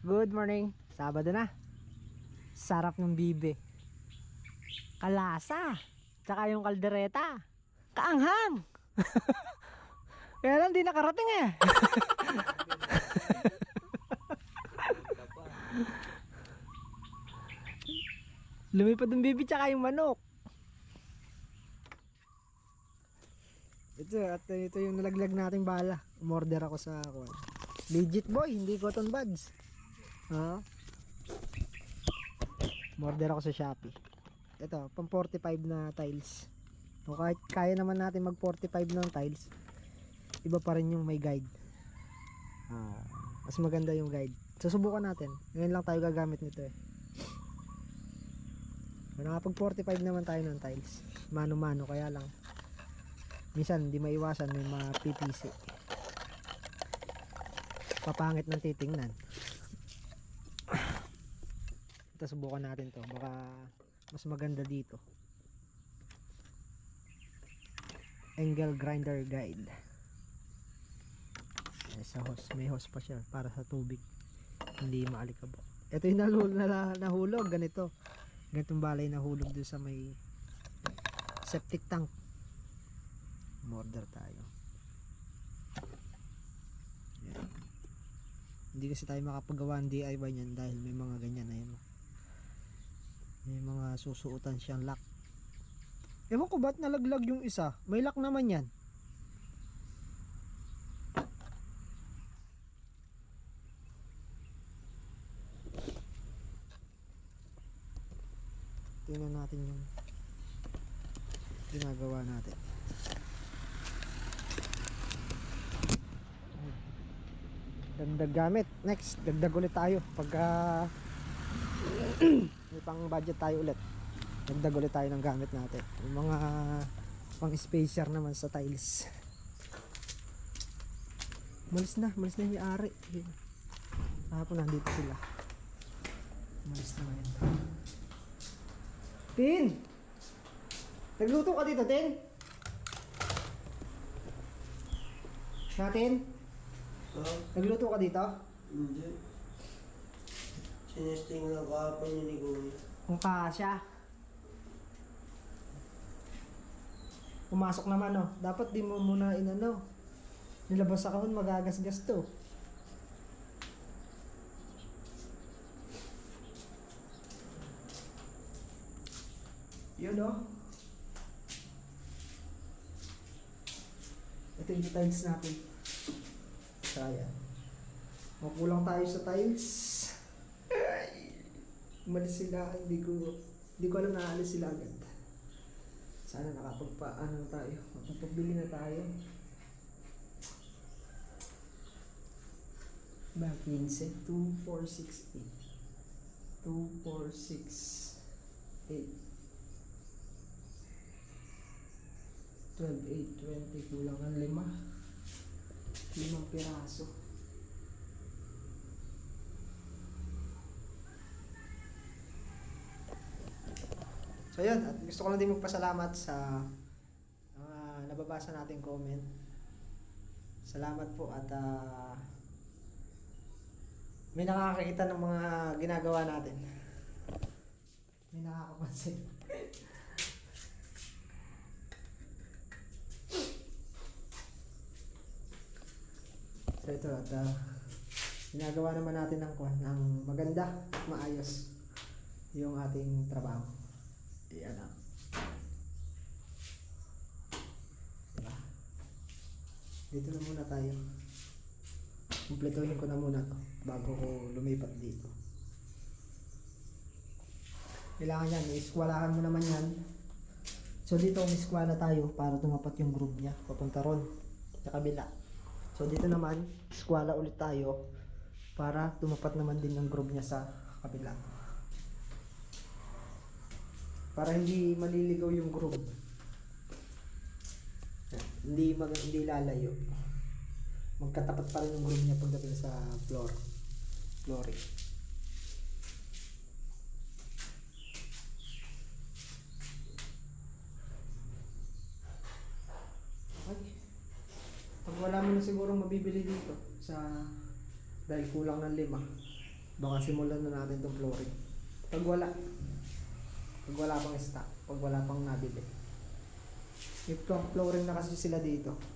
Good morning. Sabado na. Sarap ng bibe. Kalasa. Tsaka yung kaldereta. Kaanghang. Kaya lang di nakarating eh. Lumipad ng bibe tsaka yung manok. Ito yung nalaglag nating bala. Umorder ako sa legit boy, hindi cotton buds. Umorder ako sa Shopee. Ito, pang 45 na tiles. O kahit kaya naman natin mag 45 ng tiles, iba pa rin yung may guide. Mas maganda yung guide. Susubukan natin. Ngayon lang tayo gagamit nito eh. Nakapag 45 naman tayo ng tiles. Mano-mano, kaya lang minsan hindi maiwasan may mga PPC. Papangit ng titingnan. Ito, subukan natin to. Baka mas maganda dito. Angle grinder guide. Sa hose, may hose pa siya para sa tubig hindi maalikabok. Ito yung nahulog ganito. Ganitong balay nahulog doon sa may septic tank. Order tayo. Yan. Hindi kasi tayo makapagawa ng DIY niyan dahil may mga ganyan na yun. May mga susuotan siyang lock. Ewan ko ba't nalaglag yung isa. May lock naman yan. Tingnan natin yung ginagawa natin. Dagdag gamit. Next, dagdag ulit tayo pagka may pang budget tayo ulit. Dagdag ulit tayo ng gamit natin. Yung mga pang spacer naman sa tiles. Malis na yung ari. Kahapon nandito sila. Malis na ngayon. Tin! Nagluto ka dito, Tin? Natin? Nagluto ka dito? Hindi. Sinesting lang kahapon yun ni Kuya. Kung kasya. Pumasok naman oh. Dapat di mo muna nilabas sa kahon, magagasgas to. Yun oh. Ito yung tiles natin. Kaya. Makulang tayo sa tiles. Umalis sila. Hindi ko alam na alis sila agad. Sana nakapagpaano na tayo. Makapagbili na tayo. Ba, 15. 2, 4, 6, 8. 2, 4, 6, 8. 12, 8, 20. Kulang ng 5 piraso. So yun, at gusto ko lang din magpasalamat sa nababasa nating comment. Salamat po at may nakakakita ng mga ginagawa natin. May nakakapansin. So ito at ginagawa naman natin ng maganda at maayos yung ating trabaho. Ayan na. Diba? Dito na muna tayo. Kumpletuhin ko na muna to bago ko lumipat dito. Kailangan yan, iskwalahan mo naman yan. So dito umiskwala tayo para tumapat yung groove niya papunta ron sa kabila. So dito naman, iskwala ulit tayo para tumapat naman din yung groove niya sa kabila. Para hindi maliligaw yung groove. Hindi lalayo. Magkatapat pa rin yung groove niya pagdating sa flooring. Okay. Pag wala mo na sigurong mabibili dito dahil kulang ng 5. Baka simulan na natin itong flooring. Pag wala pang stock, pag wala pang nabili. Ito, flooring na kasi sila dito.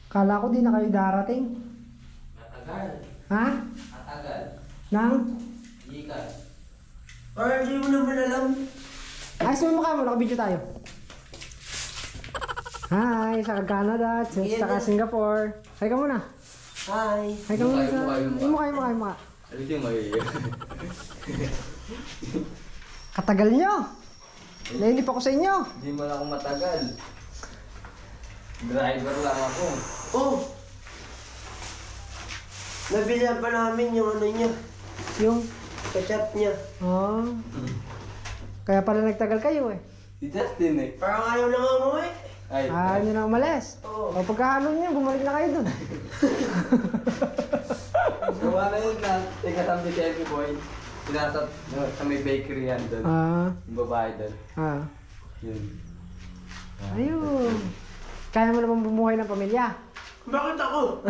Kala ko di na kayo darating. Matagal. Ha? Matagal. Nang? Ikas. Ay, hindi mo naman alam. Ayos mo mukha mo, naka-video tayo. Hi, sa Canada, sa Singapore. Hi ka muna. Hi. Hi ka muna sa... Mukha. Yung mukha. Ano yung may... Katagal nyo. Nainip ako sa inyo. Hindi mo lang ako matagal. Driver lang ako. Oh. Nabila pa namin yung ano niya. Yung... Ketchup niya. Oh. Kaya pala nagtagal kayo eh. Si Justin eh. Parang ayaw na nga mo eh. Ay. Nyo na umalis. Oo. O pagkahalo nyo, bumalik na kayo dun. Gawa na yun na. Teka sabi si Every Boy. Sinasat sa may bakery yan doon. Yung babae doon. Yun. Ayun. Kaya mo naman bumuhay ng pamilya. Bakit ako?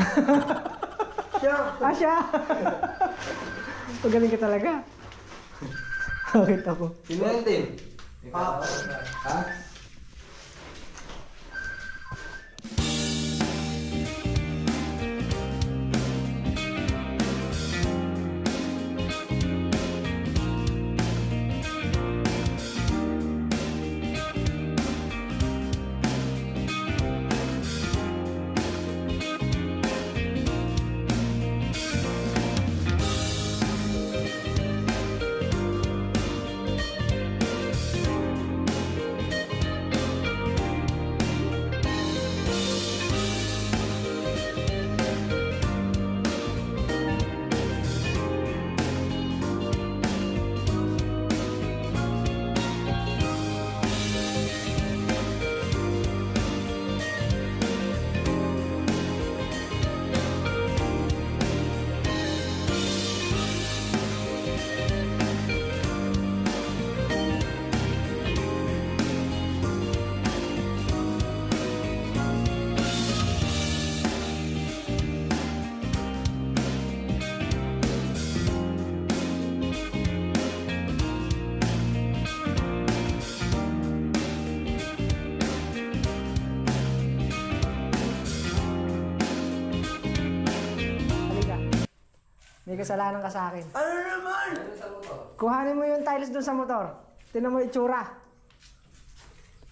Siya. Siya! Pagaling ka talaga. Bakit ako? Sino yan din? Ah. Ha? Halika. May kasalanan ka sa akin. Ano naman? Kuhanin mo yung tiles dun sa motor. Tinan mo itsura.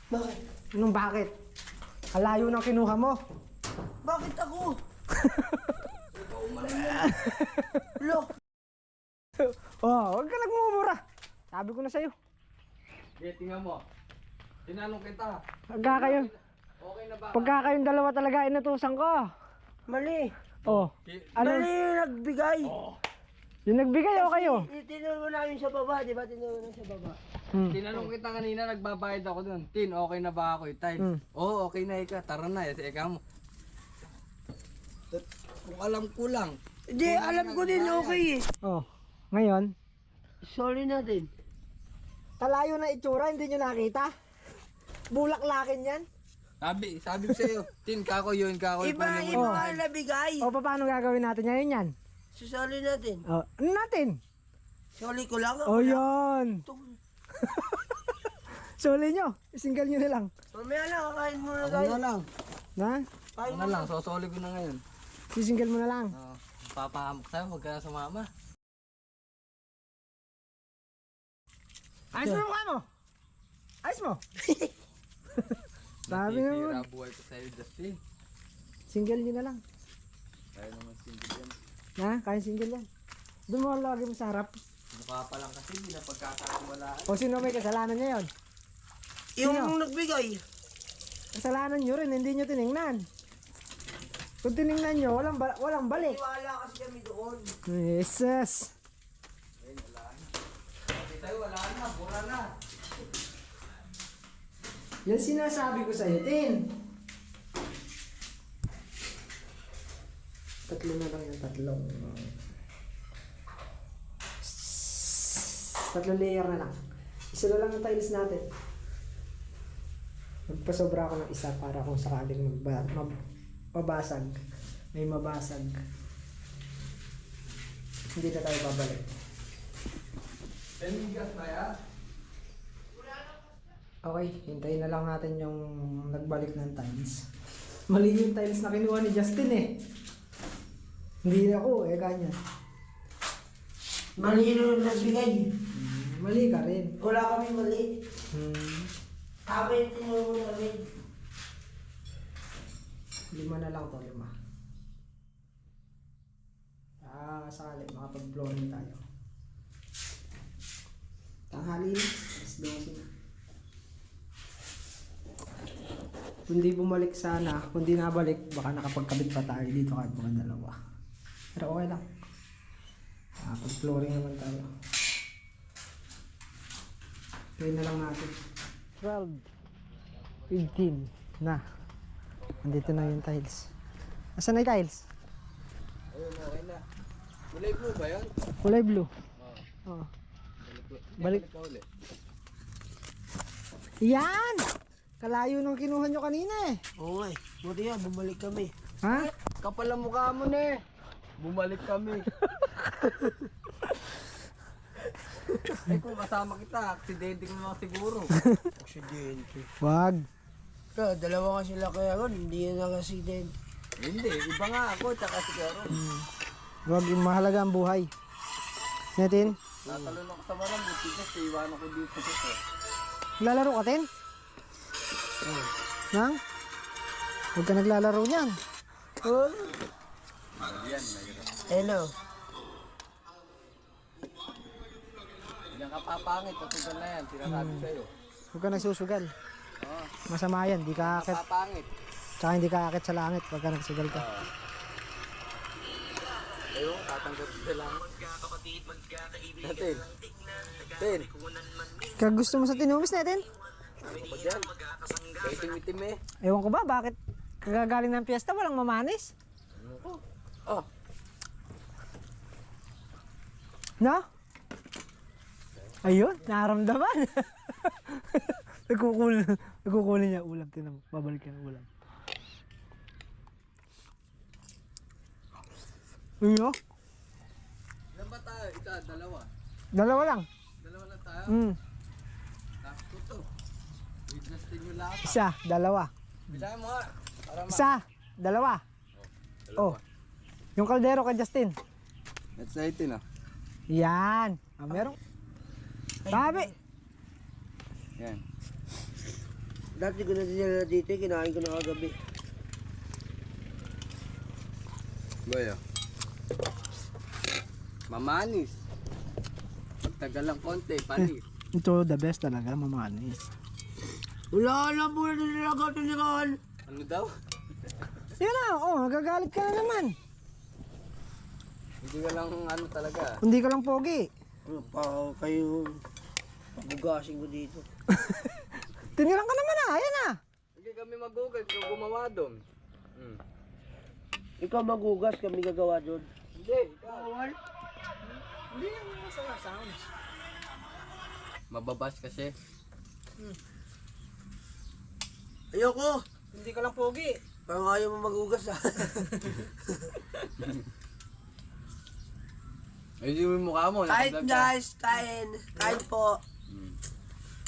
Bakit? Anong bakit? Kalayo ng kinuha mo. Bakit ako? Look. Huwag ka nagmumura. Sabi ko na sa'yo. Okay, tingnan mo. Tinanong kita. Pagka kayo, Okay na ba? pagka kayong dalawa talaga inutusan ko. Mali. Oh. Ano? Mali yung nagbigay. Yung nagbigay o kayo? Tinuro namin sa baba, di ba? Tinuro na sa baba. Tinanong kita kanina, nagbabayad ako dun. Tin, okay na ba ako itay? Oo, okay na ika. Tara na, ika mo. Kung alam ko lang. Hindi, alam ko din okay eh. Oh. Ngayon, Sorry natin. kalayo na itsura, hindi nyo nakita? Bulaklakin yan? Sabi ko sa'yo, Tin, kako yun, kako yun. Iba nga nabigay. O paano gagawin natin ngayon yan? Susoli natin. Oh, ano natin? Soli ko lang. Oh, yun. Suli nyo. Isinggal nyo na lang. Mamaya na, kakain muna Ako tayo. na lang. Na? Ako na lang, sosoli ko na ngayon. Sisinggal mo na lang. Papahamak sa'yo, huwag ka na sumama. Ayos mo mukha mo. Ayos mo. Sabi Nasisira naman. buhay ko sa'yo, Justin. Single nyo na lang. Kaya naman single yan. Na? Kaya single yan. Doon mo lagi mo sa harap. Mukha pa lang kasi, hindi na pagkakawalaan. O sino may kasalanan niya yun? Yung nagbigay. Kasalanan nyo rin, hindi nyo tiningnan. Kung tiningnan nyo, walang balik. Wala kasi kami doon. Jesus. Sa'yo, wala na, bura na. Yan sinasabi ko sa'yo, Tin. Tatlo na lang yung tatlong. Tatlong layer na lang. Isa na lang ang tiles natin. Magpasobra ako ng isa para kung sakaling mabasag. May mabasag. Hindi na tayo babalik. Penigas ba yan? Okay, hintayin na lang natin yung nagbalik ng tiles. Mali yung tiles na kinuha ni Justin eh. Hindi ako eh, kanya. Mali na nagbigay. Mali ka rin. Wala kami mali. Kami yung tinuro namin. 5 na lang to, 5. Sakali, makapag-flooring tayo. Tanghali na, alas 12 na. Kung di bumalik sana, kung di nabalik, baka nakapagkabit pa tayo dito kahit mga 2. Pero okay lang. Pag-flooring naman tayo. Try na lang natin. 12, 15 na. Andito na yung tiles. Asan na yung tiles? Ayun, okay na. Kulay blue ba yun? Kulay blue. Oo. Oh. Balik. Balik. Yan! Kalayo nung kinuha nyo kanina eh. Oo nga eh. Buti nga, bumalik kami. Ha? Kapal ang mukha mo na eh. Bumalik kami. Eh kung kasama kita, aksidente ko naman siguro. Aksidente. Wag. Pero dalawa nga sila kaya ron, hindi yan nag-aksidente. Hindi, iba nga ako, tsaka siguro. Wag, yung mahalaga ang buhay. Natin? Natalon ako sa barang, buti kasi iwanan ko dito sa ito. Naglalaro ka, Tin? Nang? Huwag ka naglalaro niyan. Oh. Yan, mayroon. Hello. Yan ka papangit, kasugal na yan, sinasabi sa'yo. Huwag ka nagsusugal. Oo, Masama yan, di ka akit. papangit. Tsaka hindi ka akit sa langit pag ka nagsugal ka. Ayun, tatanggap sila lang. Natin. Tin. Kaya gusto mo sa tinumis natin? Ano ba dyan? Kaya itim-itim eh. Ewan ko ba, bakit kagagaling ng piyesta walang mamanis? Oh, No? Ayun, naramdaman. Nagkukunin niya ulam. Tinan mo, babalik ka ng ulam. Ayun, ilan ba tayo? Isa, dalawa. dalawa lang. Dalawa lang tayo? Tapos to. Witness din yung lahat. Isa, dalawa. Bisahin mo nga. Para Isa, dalawa. Oh, yung kaldero kay Justin. That's 18 ah. Yan. Meron. Sabi. Yan. Dati ko na dinala dito, kinain ko na kagabi. Boy oh. Mamanis. Pagtagal lang konti, panis. Ito the best talaga, mamanis. Wala na po na nilagaw ito ni Ron. Ano daw? Yan na, nagagalit ka na naman. Hindi ka lang ano talaga. Hindi ka lang pogi. Ano pa kayo, pagugasin ko dito. Tinilang ka naman ayan na. Hindi kami mag-google kung gumawa doon. Ikaw magugas, kami gagawa doon. Hindi, ikaw. Hindi naman masama sounds. Mababas kasi. Ayoko! Hindi ka lang pogi. Parang ayaw mo magugas ah. Ay, yung mukha mo, Kain naka-vlog ka. guys, kain. Kain po.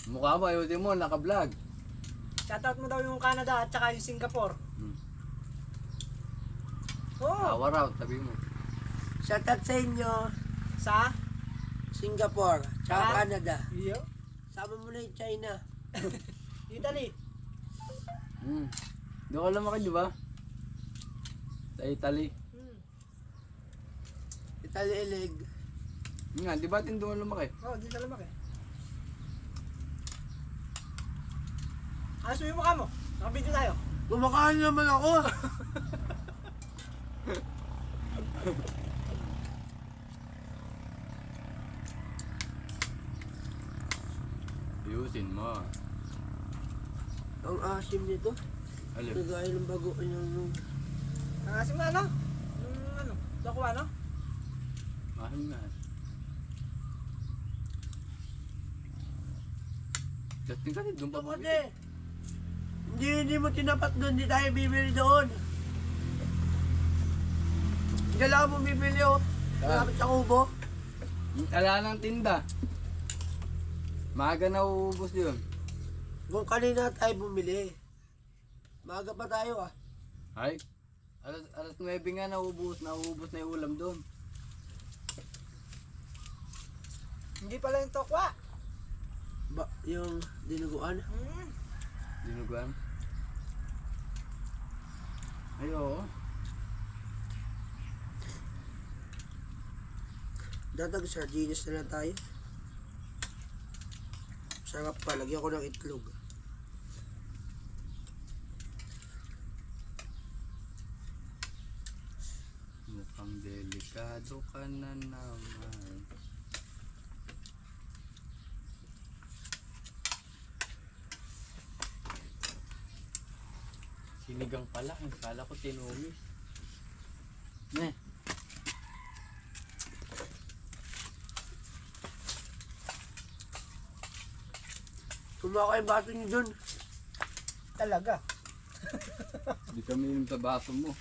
Mukha mo, ayun mo, naka-vlog. Shoutout mo daw yung Canada at saka yung Singapore. Power out, sabi mo. Shoutout sa inyo, Sa? Singapore, tsaka Ah? Canada. Iyo. Sama mo na yung China. Italy. Doon ka lumaki, di ba? Sa Italy. Italy Ilig. Yun nga, di ba din doon ka lumaki? Oo, di sa lumaki. Ayos mo yung mukha mo. Nakabidyo tayo. Kumakain naman ako. Ayusin mo. Ang asim nito. Alip. Nagaya ng bago yung... Nangasim na ano? Yung ano? Dakuha no? Mahal nga. Justin kasi doon pa Pwede. Hindi mo tinapat doon, hindi tayo bibili doon. Kailangan mo bibili oh. Malapit sa kubo. Ala ng tinda. Maaga na uubos yun. Kung kanina tayo bumili. Maaga pa tayo ah. Ay, alas 9 nga nauubos na yung ulam doon. Hindi pala yung tokwa. Ba, yung dinuguan. Dinuguan? Ay, oo. Datag sardinas na lang tayo. Sarap pa, lagyan ko ng itlog. Mukhang delikado ka na naman. Sinigang pala, kala ko tinumis. Ne. Tumaka yung bato niyo dun. Talaga. Hindi kami yung sa baso mo.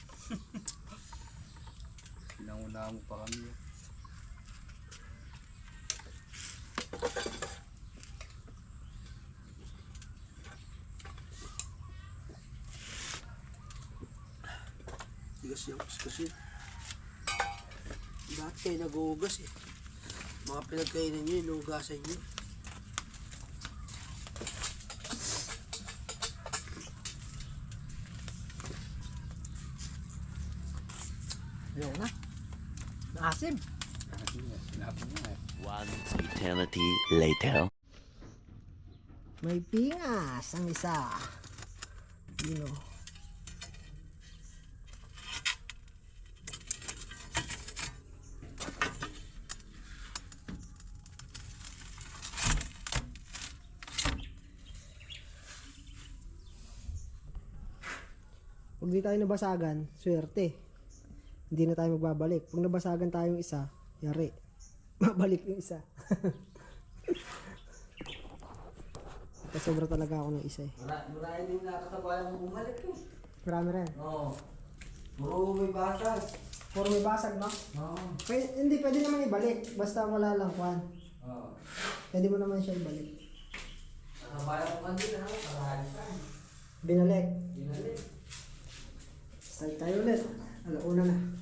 Pinanguna mo pa kami. Tigas yung kuskusin. Bakit kayo nag-uugas eh? Mga pinagkainan nyo, inuugasan nyo. Ayaw na. Naasim. Sinabi mo eh. One eternity later. May pingas ang isa. Yun o. Pag di tayo nabasagan, swerte. Hindi na tayo magbabalik. Pag nabasagan tayong isa, yari. Mabalik yung isa. Sobra talaga ako ng isa eh. Marami din nakatabayan mo bumalik eh. Marami rin. Oo. Puro may basag. Puro may basag, no? Oo. Hindi, pwede naman ibalik. Basta wala lang, Juan. Oo. Pwede mo naman siya ibalik. Nakabayan ko man din ha. Karahali ka. Binalik. Binalik. Start tayo ulit. Alauna na.